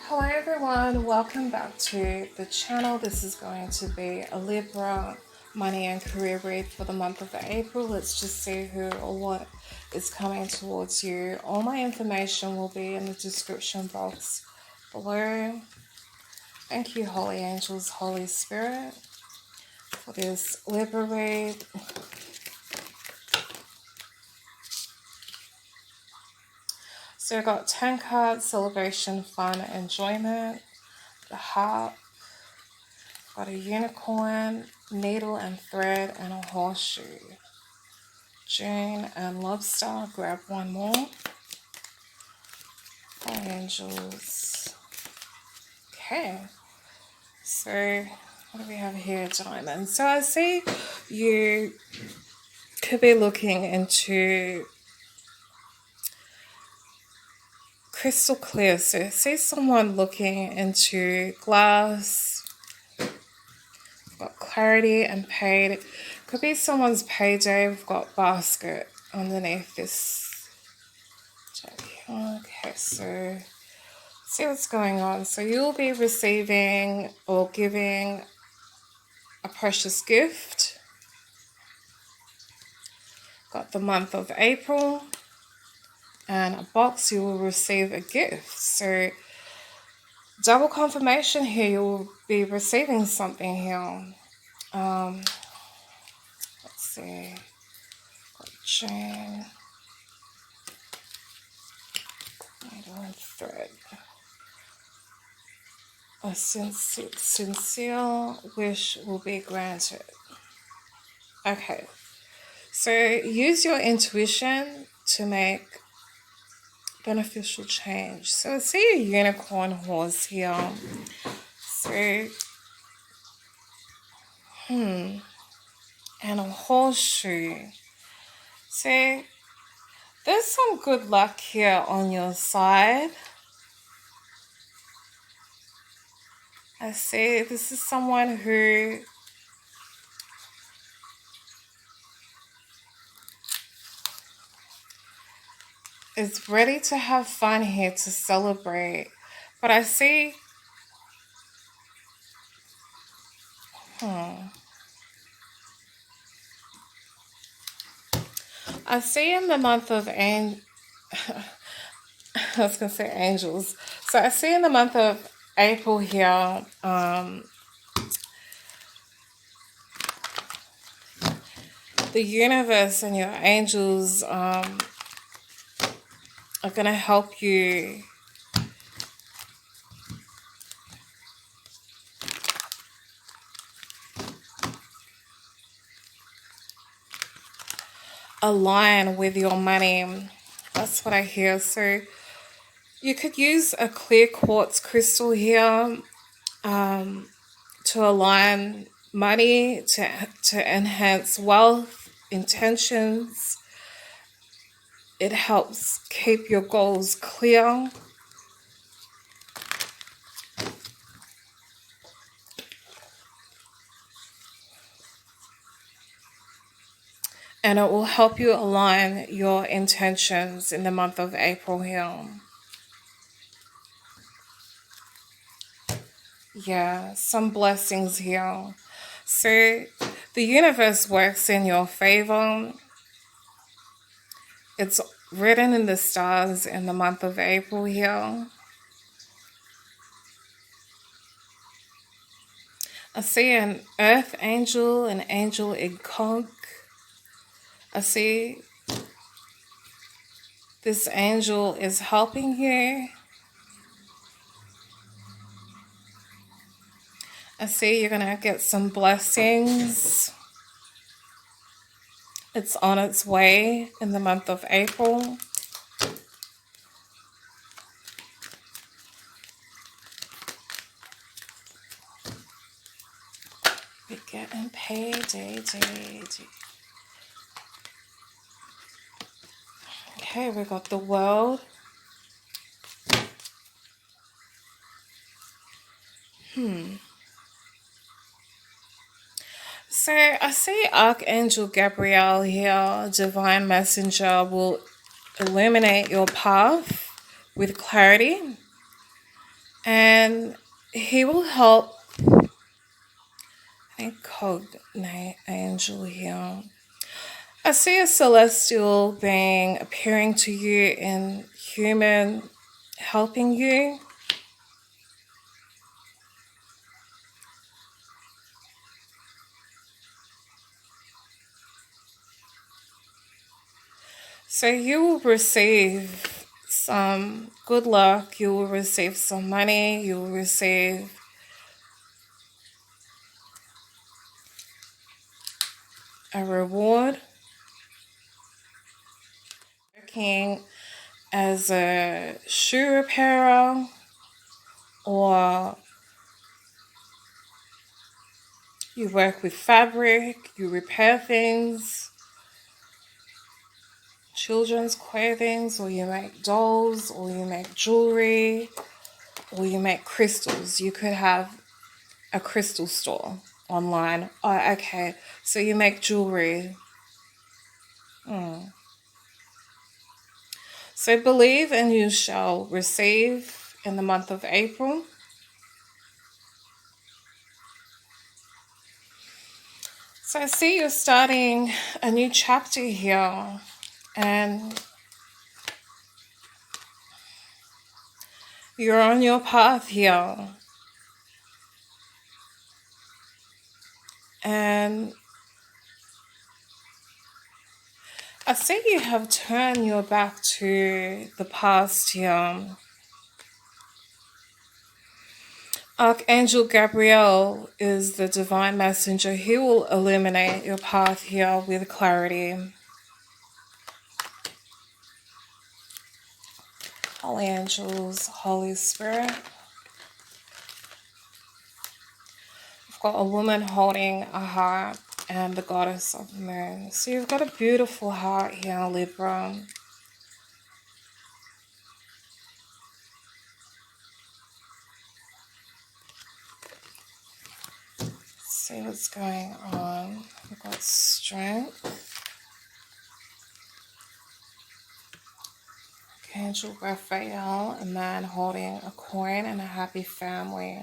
Hello everyone, welcome back to the channel. This is going to be a Libra money and career read for the month of April. Let's just see who or what is coming towards you. All my information will be in the description box below. Thank you, Holy Angels, Holy Spirit, for this Libra read. So I've got 10 cards: celebration, fun, enjoyment, the heart, got a unicorn, needle and thread, and a horseshoe. June and lobster, grab one more. Holy Angels. Okay, so what do we have here? Diamond. So I see you could be looking into crystal clear. So I see someone looking into glass. Got clarity and paid. Could be someone's payday. We've got basket underneath this. Okay, so see what's going on. So you'll be receiving or giving a precious gift. Got the month of April. And a box, you will receive a gift. So double confirmation here, you will be receiving something here. Let's see. Got chain. Needle and thread. A sincere wish will be granted. Okay. So use your intuition to make beneficial change. So I see a unicorn horse here. So, and a horseshoe. So there's some good luck here on your side. I see this is someone who is ready to have fun here, to celebrate. But I see I see in the month of I was going to say angels. So I see in the month of April here, the universe and your angels are going to help you align with your money. That's what I hear. So you could use a clear quartz crystal here to align money, to enhance wealth, intentions. It helps keep your goals clear. And it will help you align your intentions in the month of April here. Yeah, some blessings here. So the universe works in your favor. It's written in the stars in the month of April here. I see an earth angel, an angel incog. I see this angel is helping you. I see you're going to get some blessings. It's on its way in the month of April. We're getting paid. Okay, we got the world. So I see Archangel Gabriel here, Divine Messenger, will illuminate your path with clarity And he will help. I code Light Angel here. I see a celestial being appearing to you in human, helping you. So you will receive some good luck, you will receive some money, you will receive a reward. Working as a shoe repairer, or you work with fabric, you repair things, children's clothing, or you make dolls, or you make jewelry, or you make crystals. You could have a crystal store online. Oh, okay. So you make jewelry. So believe and you shall receive in the month of April. So I see you're starting a new chapter here, and you're on your path here. And I see you have turned your back to the past here. Archangel Gabriel is the divine messenger. He will illuminate your path here with clarity. Holy angels, Holy Spirit. I've got a woman holding a heart and the goddess of the moon. So you've got a beautiful heart here, Libra. Let's see what's going on. We've got strength. Angel Raphael, a man holding a coin, and a happy family.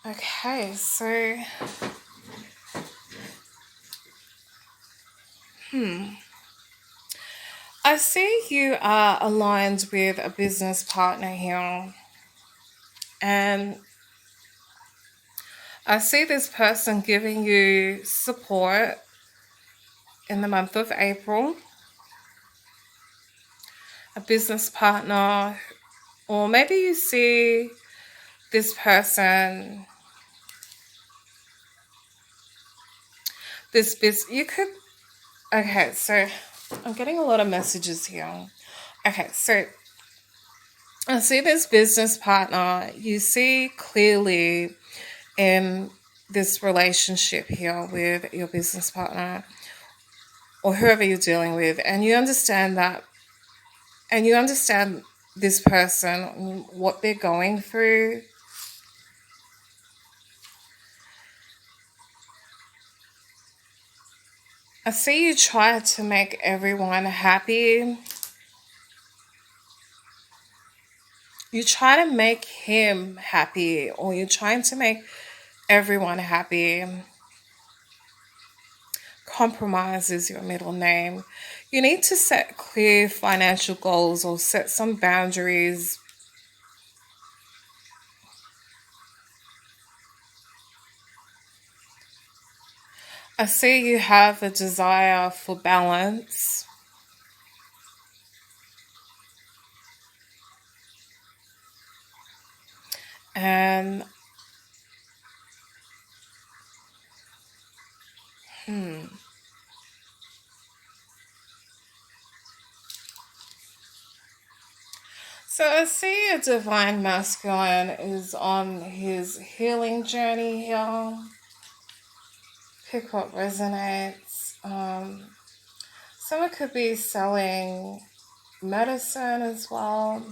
Okay, so I see you are aligned with a business partner here, and I see this person giving you support in the month of April. A business partner, or maybe you see this person, you could, okay, so I'm getting a lot of messages here. Okay, so I see this business partner, you see clearly in this relationship here with your business partner or whoever you're dealing with, and you understand that, and you understand this person, what they're going through. I see you try to make everyone happy. You try to make him happy, or you're trying to make everyone happy. Compromise is your middle name. You need to set clear financial goals or set some boundaries. I see you have a desire for balance. And so I see a divine masculine is on his healing journey here. Pick what resonates. Someone could be selling medicine as well.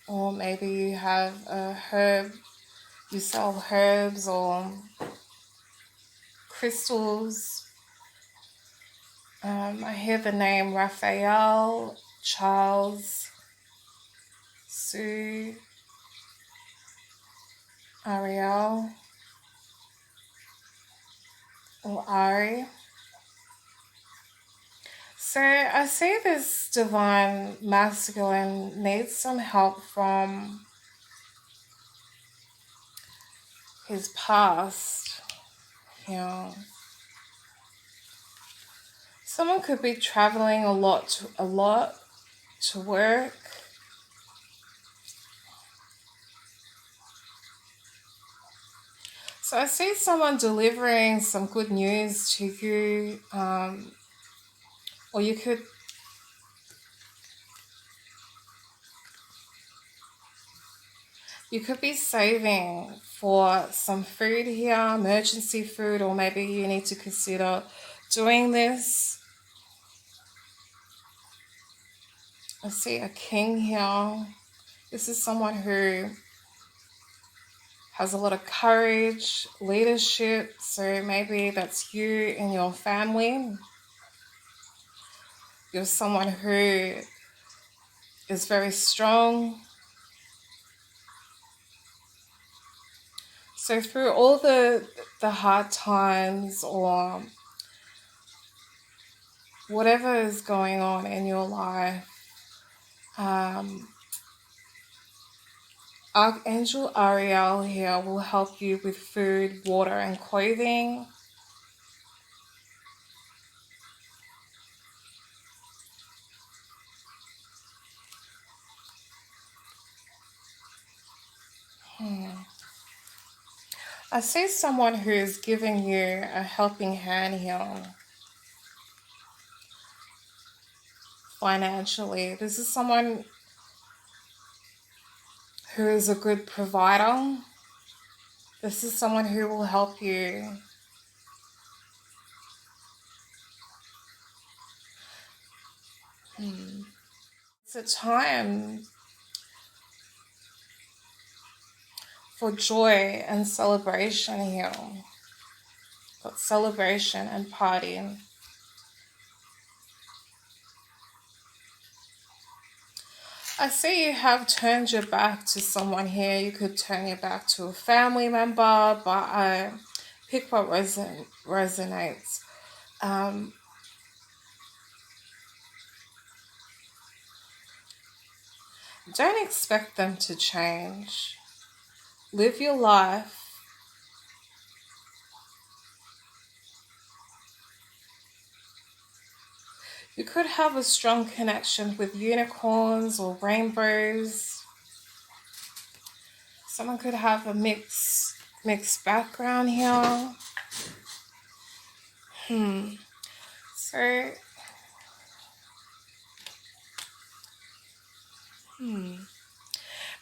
Or maybe you have a herb, you sell herbs or crystals. I hear the name Raphael, Charles, Sue, Ariel, or Ari. So I see this divine masculine needs some help from his past. You know, someone could be traveling a lot to work. So I see someone delivering some good news to you, or you could be saving for some food here, emergency food, or maybe you need to consider doing this. I see a king here. This is someone who has a lot of courage, leadership. So maybe that's you and your family. You're someone who is very strong. So through all the hard times or whatever is going on in your life, Archangel Ariel here will help you with food, water, and clothing. I see someone who is giving you a helping hand here financially. This is someone who is a good provider. This is someone who will help you. It's a time for joy and celebration here. Got celebration and partying. I see you have turned your back to someone here. You could turn your back to a family member, but I pick what resonates. Don't expect them to change. Live your life. You could have a strong connection with unicorns or rainbows. Someone could have a mixed background here. So,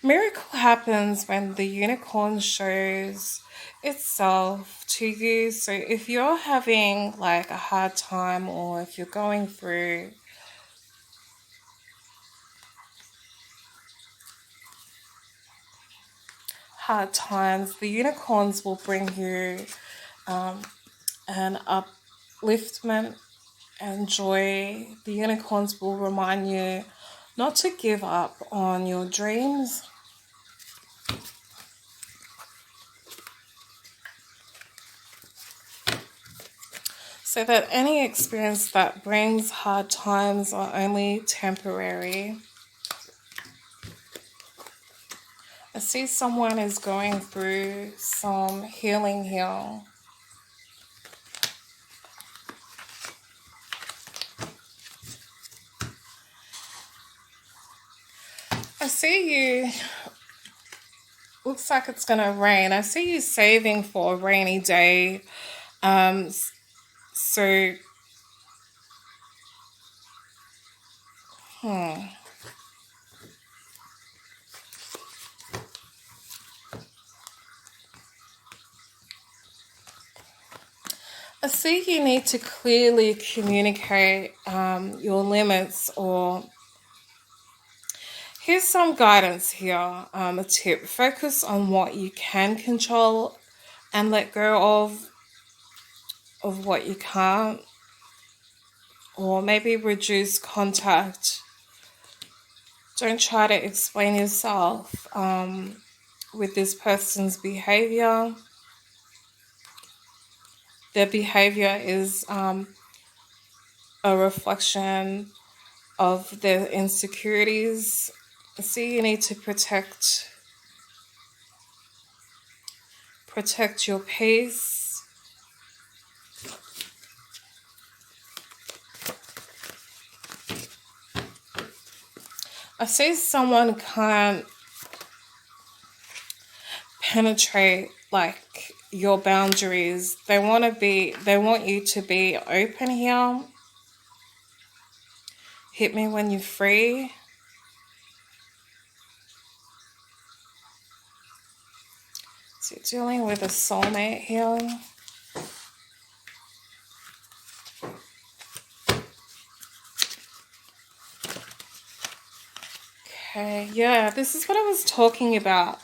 miracle happens when the unicorn shows itself to you. So if you're having like a hard time, or if you're going through hard times, the unicorns will bring you an upliftment and joy. The unicorns will remind you not to give up on your dreams. So that any experience that brings hard times are only temporary. I see someone is going through some healing here. I see you, looks like it's going to rain. I see you saving for a rainy day. So, I I see you need to clearly communicate your limits, or here's some guidance here, a tip. Focus on what you can control and let go of what you can't, or maybe reduce contact. Don't try to explain yourself with this person's behavior. Their behavior is a reflection of their insecurities. So you need to protect your peace. I see someone can't penetrate like your boundaries. They want you to be open here. Hit me when you're free. So you're dealing with a soulmate here. Okay, yeah, this is what I was talking about.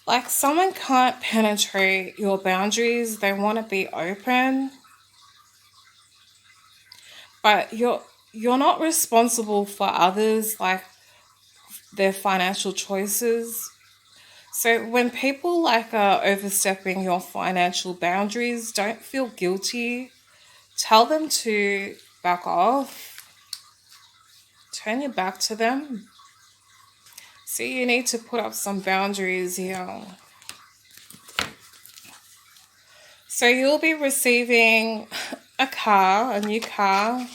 Like, someone can't penetrate your boundaries. They want to be open. But you're not responsible for others, like their financial choices. So when people like are overstepping your financial boundaries, don't feel guilty. Tell them to back off. Turn your back to them. See, you need to put up some boundaries here. So you'll be receiving a new car.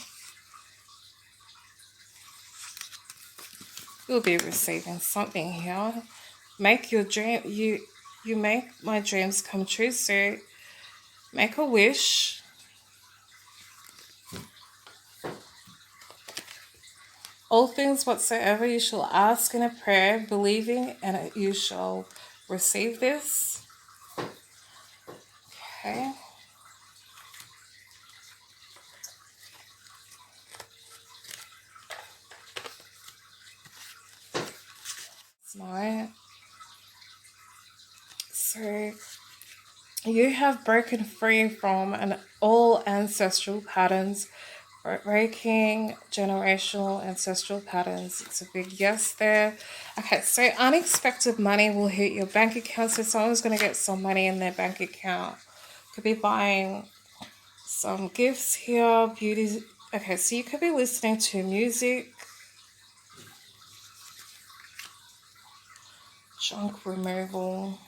You'll be receiving something here. Make your dream, you make my dreams come true. So make a wish. All things whatsoever you shall ask in a prayer, believing, and you shall receive this. Okay. Right. So you have broken free from all ancestral patterns, breaking generational ancestral patterns. It's a big yes there. Okay, so unexpected money will hit your bank account. So someone's going to get some money in their bank account. Could be buying some gifts here, beauty. Okay, so you could be listening to music. Junk removal.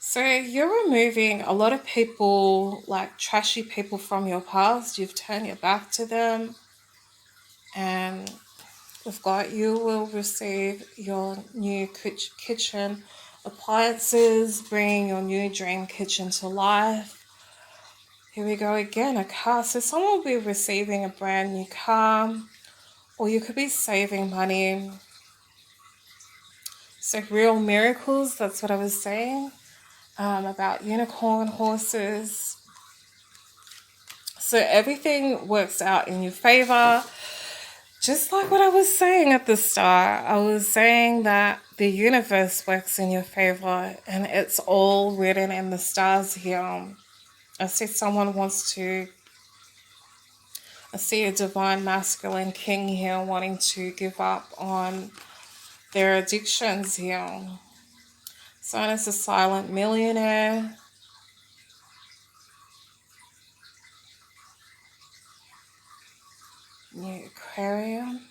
So you're removing a lot of people, like trashy people from your past. You've turned your back to them. And we've got, you will receive your new kitchen appliances, bringing your new dream kitchen to life. Here we go again, a car. So someone will be receiving a brand new car, or you could be saving money. So real miracles, that's what I was saying about unicorn horses. So everything works out in your favor. Just like what I was saying at the start, I was saying that the universe works in your favor, and it's all written in the stars here. I see someone wants to, I see a divine masculine king here wanting to give up on their addictions here. Someone is a silent millionaire. New Aquarium.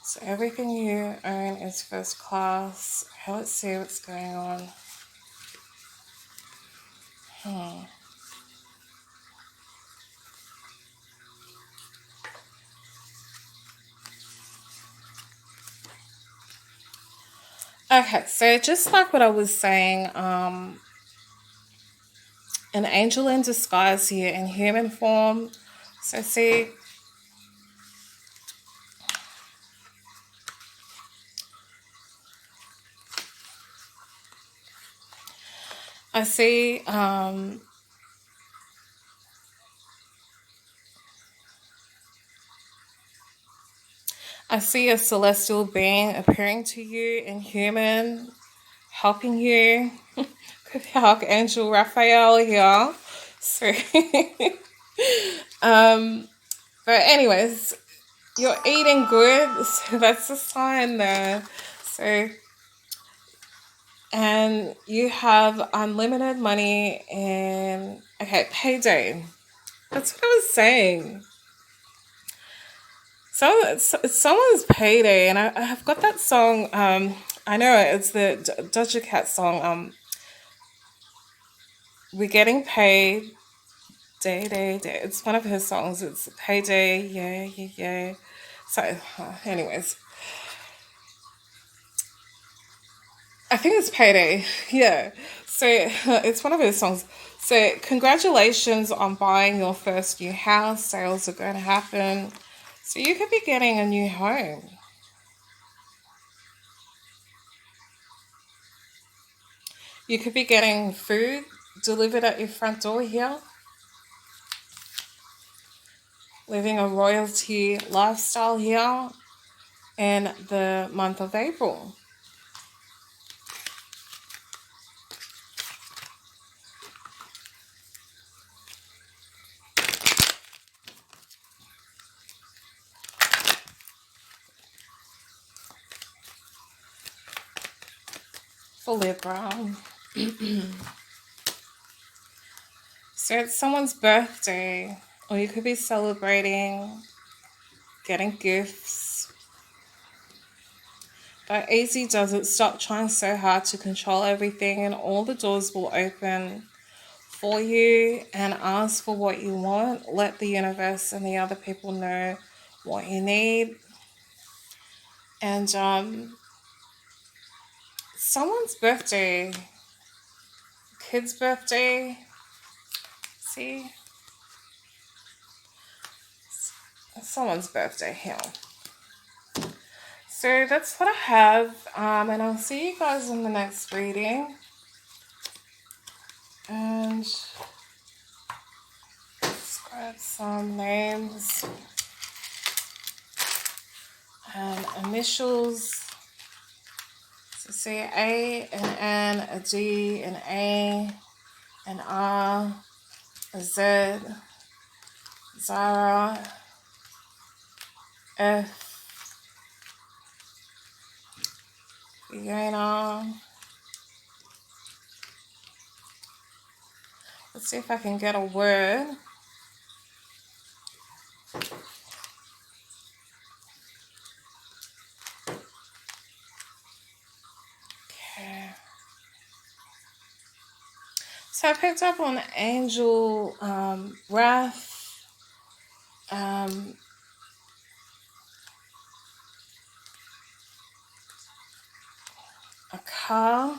So everything you own is first class. Okay, let's see what's going on. Okay, so just like what I was saying, an angel in disguise here in human form. So see, I see I see a celestial being appearing to you in human, helping you. Could be Archangel Raphael here. So, but anyways, you're eating good, so that's a sign there. So, and you have unlimited money and okay, payday. That's what I was saying. So it's someone's payday, and I have got that song. I know it's the Doja Cat song. We're getting paid, day, day, day. It's one of her songs. It's payday, yeah, yeah, yeah. So, anyways, I think it's payday, yeah. So it's one of her songs. So congratulations on buying your first new house. Sales are going to happen. So you could be getting a new home. You could be getting food delivered at your front door here, living a royalty lifestyle here in the month of April. For Libra. So it's someone's birthday, or you could be celebrating, getting gifts. But easy does it. Stop trying so hard to control everything, and all the doors will open for you. And ask for what you want. Let the universe and the other people know what you need. And someone's birthday, kid's birthday. See, someone's birthday here. So that's what I have, and I'll see you guys in the next reading. And let's grab some names and initials. So say A, an N, a D, an A, an R, a Z, Zara, F, Fiona. Let's see if I can get a word. Okay. So I picked up on Angel, Wrath, a car,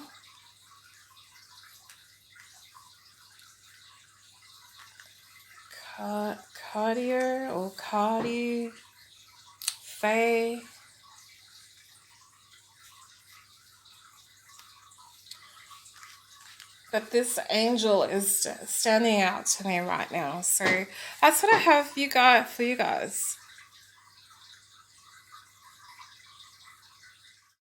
Cartier or Cardi, Faye. But this angel is standing out to me right now. So that's what I have for you guys.